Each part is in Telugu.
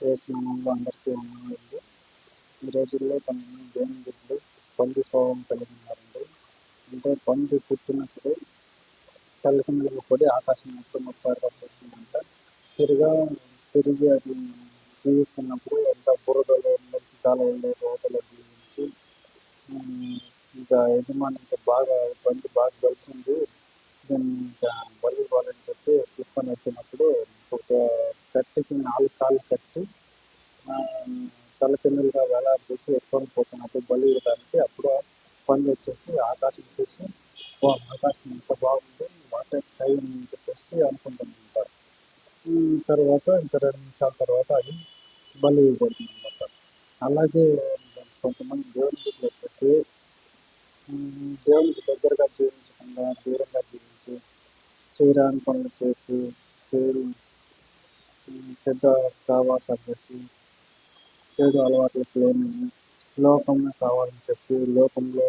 స్నానంలో అందరికీ ఉన్నవాళ్ళు ఈ రోజుల్లో కొంతమంది దేవుని బిడ్డలు పంది స్వభావం కలిగి ఉన్నారండి. అంటే పంది పుట్టినప్పుడు తల్లిదండ్రులకు పడి ఆకాశం మొత్తం ఒకసారిగా పోతుందంట. తిరిగి అది జీవిస్తున్నప్పుడు ఎంత బురదలో మురికి కాలువల్లో రోడ్లలో జీవించి ఇంకా యజమాని ఇంకా బాగా పంది బాగా కలిసింది, దీన్ని ఇంకా బలి ఇవ్వాలని చెప్పి తీసుకొని వచ్చినప్పుడు ఒక కట్టికి 4 కాళ్ళు కట్టి తలకిందులుగా వేలాడదీసి ఎత్తుకొని పోతున్నప్పుడు బలి ఇవ్వడానికి అప్పుడు పంది వచ్చేసి ఆకాశం చూసి ఆకాశం ఎంత బాగుంది, వాటర్ స్కై అని చెప్పేసి అనుకుంటుంటారు. తర్వాత ఇంకా 2 నిమిషాల తర్వాత అది బలి ఇవ్వబడుతుంది అనమాట. అలాగే కొంతమంది దేవుని బిడ్డలు వచ్చేసి దేవునికి దగ్గరగా జీవించకుండా దూరంగా జీవించి చేయరాని పనులు చేసి పెద్ద సావాసాలు చేసి చెడు అలవాట్లకు లోని లోకంలో కావాలని చెప్పి లోకంలో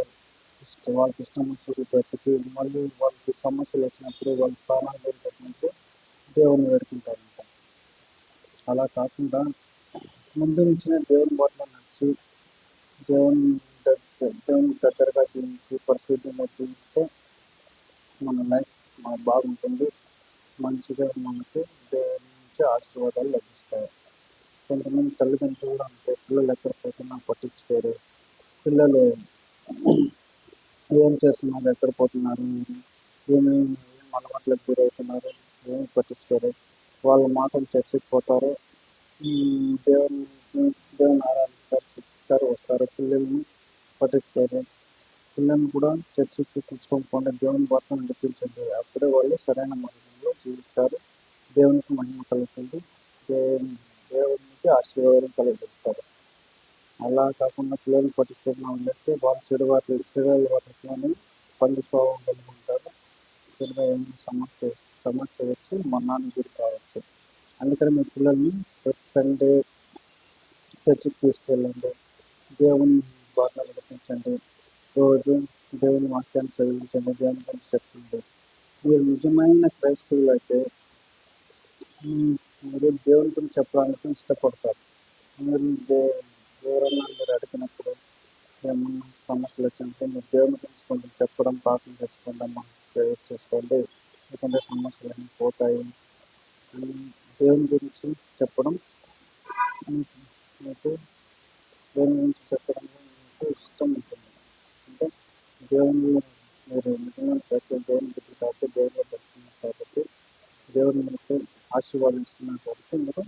వాళ్ళకి ఇష్టం వచ్చినట్టు పెట్టి మళ్ళీ వాళ్ళకి సమస్యలు వచ్చినప్పుడు వాళ్ళ ప్రాణాలు పెట్టినప్పుడు దేవుని వేడుకుంటారంట. అలా కాకుండా ముందు నుంచిన దేవుని బాటలో నడిచి దేవుని దగ్గరగా జీవించి పరిశుద్ధంగా జీవిస్తే మన లైఫ్ మనకు బాగుంటుంది. మంచిగా మనకి దేవుని నుంచి ఆశీర్వాదాలు లభిస్తాయి. కొంతమంది తల్లిదండ్రులు కూడా అంతే, పిల్లలు ఎక్కడ పోతున్నా పట్టించుకోరు. పిల్లలు ఏం చేస్తున్నారు, ఎక్కడ పోతున్నారు, ఏమేమి అలవాట్లకు గురవుతున్నారు, ఏమి పట్టించుకోరు. వాళ్ళ మాటలు చర్చకి పోతారు, దేవుని ఆరాధిస్తారు, వస్తారు. పిల్లల్ని పట్టించుకోరు. పిల్లల్ని కూడా చర్చకి తెచ్చుకోకుండా దేవుని బాటలో నడిపించండి. అప్పుడే వాళ్ళు సరైన మార్గంలో జీవిస్తారు. దేవునికి మహిమ కలుగుతుంది, దేవునికి ఆశీర్వాదం కలిగిస్తారు. అలా కాకుండా పిల్లలు పట్టించుకోకుండా ఉండేస్తే వాళ్ళు చెడు వాటిలోనే పంది స్వభావం కలిగి ఉంటారు. చెడుగా ఏమైనా సమస్య వచ్చి మరణానికి గురి కావచ్చు. అందుకని మీ పిల్లల్ని ప్రతి సండే చర్చికి తీసుకెళ్ళండి, దేవుని బాటలో నడిపించండి, రోజు దేవుని వాక్యాన్ని చదివించండి, దేవుని గురించి చెప్పండి. మీరు నిజమైన క్రైస్తవులు అయితే మీరు దేవుని గురించి చెప్పడానికి ఇష్టపడతారు. మీరు ఎవరన్నా మీరు అడిగినప్పుడు ఏమన్నా సమస్యలు వచ్చినట్టు మీరు దేవుని గురించి కొంచెం చెప్పడం, ప్రార్థన చేసుకోవడం, ప్రేయర్ చేసుకోండి, ఎందుకంటే సమస్యలు పోతాయి అని దేవుని గురించి చెప్పడం మీకు దేవుని గురించి చెప్పడం మీకు ఇష్టం ఉంటుంది. అంటే దేవుని మీరు నిజమైన ప్రశ్న దేవుని గురించి కాబట్టి దేవుని పెడుతున్నారు కాబట్టి దేవుని మీకు ఆశీర్వాదిస్తున్నారు కాబట్టి మీరు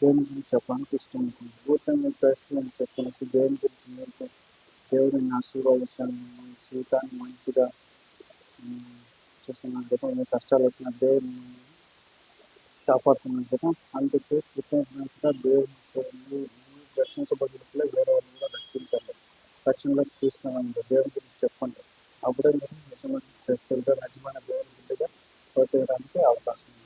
దేవుని గురించి చెప్పడానికి ఇష్టం ఉంటుంది. ఊరికే మీరు ప్రశ్న చెప్పినప్పుడు దేవుని గురించి మీరు దేవుడిని ఆశీర్వాదించాను, మీ జీవితాన్ని మంచిగా చేస్తున్నాను కదా, మీ కష్టాలు వచ్చిన దేవుని కాపాడుతున్నాను కదా, అందుకే కృతజ్ఞతగా దేవుని రక్షించబడినట్లే వేరే వాళ్ళు కూడా రక్షించండి, రక్షణలోకి తీసుకున్నాను దేవుని గురించి చెప్పండి. అప్పుడే మీరు నిజమైన క్రైస్తవులుగా నిజమైన దేవుని బిడ్డగా ప్రవర్తించడానికి అవకాశం ఉంటుంది.